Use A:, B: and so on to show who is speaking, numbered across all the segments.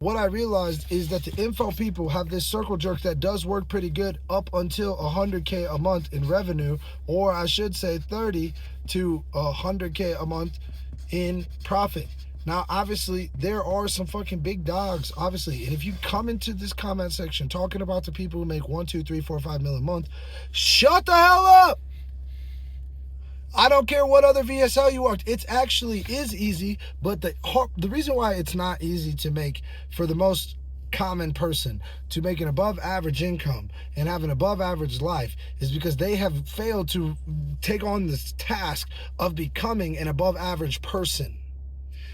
A: what I realized is that the info people have this circle jerk that does work pretty good up until 100K a month in revenue, or I should say 30 to 100K a month in profit. Now, obviously, there are some fucking big dogs, obviously. And if you come into this comment section talking about the people who make 1, 2, 3, 4, 5 million a month, shut the hell up. I don't care what other VSL you worked. It actually is easy, but the reason why it's not easy to make for the most common person to make an above average income and have an above average life is because they have failed to take on this task of becoming an above average person.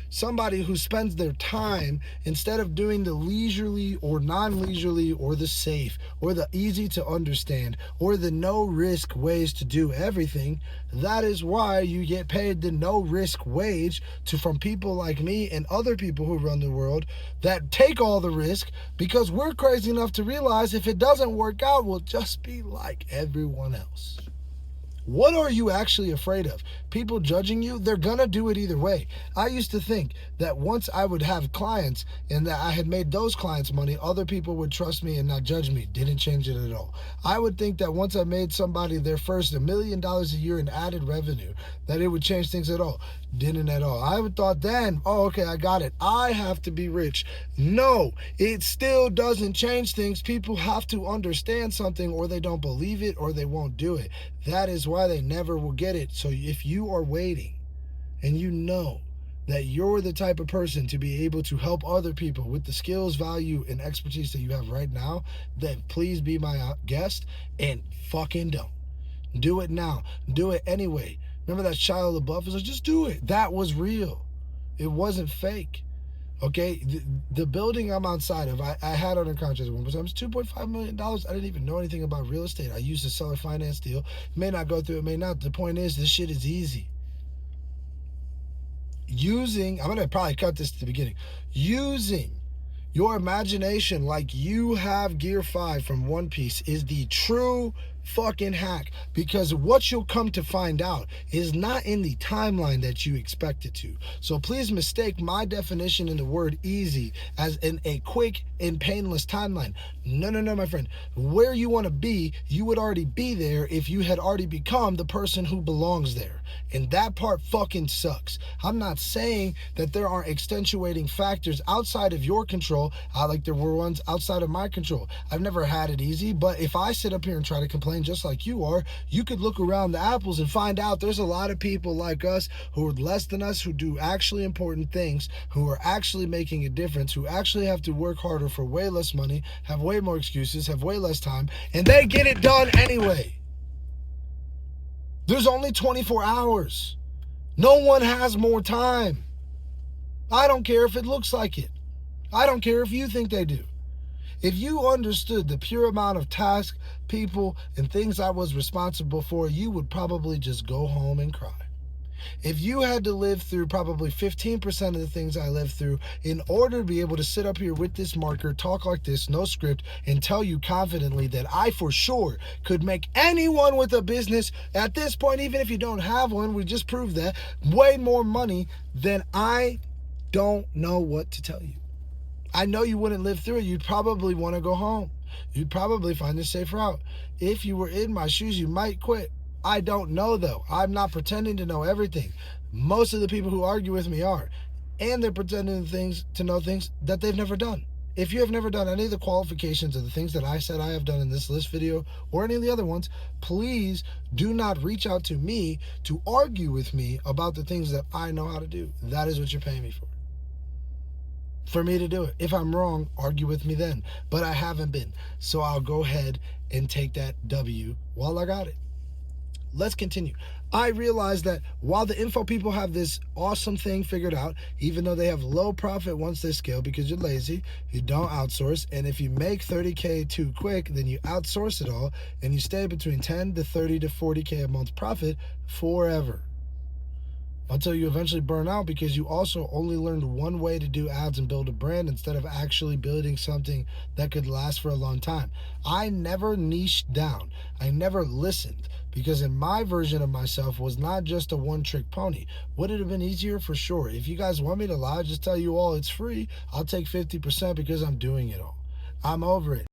A: Somebody who spends their time, instead of doing the leisurely or non-leisurely or the safe or the easy to understand or the no risk ways to do everything. That is why you get paid the no risk wage from people like me and other people who run the world that take all the risk, because we're crazy enough to realize if it doesn't work out, we'll just be like everyone else. What are you actually afraid of? People judging you? They're gonna do it either way. I used to think that once I would have clients and that I had made those clients money, other people would trust me and not judge me. Didn't change it at all. I would think that once I made somebody their first $1 million a year in added revenue, that it would change things at all. Didn't at all. I would thought then, oh, okay, I got it. I have to be rich. No, it still doesn't change things. People have to understand something, or they don't believe it, or they won't do it. That is why they never will get it. So if you are waiting and you know that you're the type of person to be able to help other people with the skills, value, and expertise that you have right now, then please be my guest and fucking don't. Do it now. Do it anyway. Remember that Shia LaBeouf was like, just do it. That was real. It wasn't fake. Okay, the building I'm outside of, I had under contract at one time. It's $2.5 million. I didn't even know anything about real estate. I used a seller finance deal. It may not go through, it may not. The point is, this shit is easy. I'm going to probably cut this at the beginning. Using your imagination like you have Gear 5 from One Piece is the true fucking hack, because what you'll come to find out is not in the timeline that you expect it to. So please mistake my definition in the word easy as in a quick and painless timeline. No, my friend. Where you want to be, you would already be there if you had already become the person who belongs there. And that part fucking sucks. I'm not saying that there aren't extenuating factors outside of your control, like there were ones outside of my control. I've never had it easy, but if I sit up here and try to complain just like you are, you could look around the apples and find out there's a lot of people like us who are less than us, who do actually important things, who are actually making a difference, who actually have to work harder for way less money, have way more excuses, have way less time, and they get it done anyway. There's only 24 hours. No one has more time. I don't care if it looks like it. I don't care if you think they do. If you understood the pure amount of tasks, people, and things I was responsible for, you would probably just go home and cry. If you had to live through probably 15% of the things I lived through in order to be able to sit up here with this marker, talk like this, no script, and tell you confidently that I for sure could make anyone with a business at this point, even if you don't have one, we just proved that, way more money, then I don't know what to tell you. I know you wouldn't live through it. You'd probably want to go home. You'd probably find a safe route. If you were in my shoes, you might quit. I don't know, though. I'm not pretending to know everything. Most of the people who argue with me are. And they're pretending to know things that they've never done. If you have never done any of the qualifications of the things that I said I have done in this list video or any of the other ones, please do not reach out to me to argue with me about the things that I know how to do. That is what you're paying me for me to do it. If I'm wrong, argue with me then. But I haven't been. So I'll go ahead and take that W while I got it. Let's continue. I realize that while the info people have this awesome thing figured out, even though they have low profit once they scale because you're lazy, you don't outsource, and if you make 30K too quick, then you outsource it all, and you stay between 10 to 30 to 40K a month profit forever. until you eventually burn out because you also only learned one way to do ads and build a brand instead of actually building something that could last for a long time. I never niched down. I never listened because in my version of myself was not just a one-trick pony. Would it have been easier? For sure. If you guys want me to lie, just tell you all it's free. I'll take 50% because I'm doing it all. I'm over it.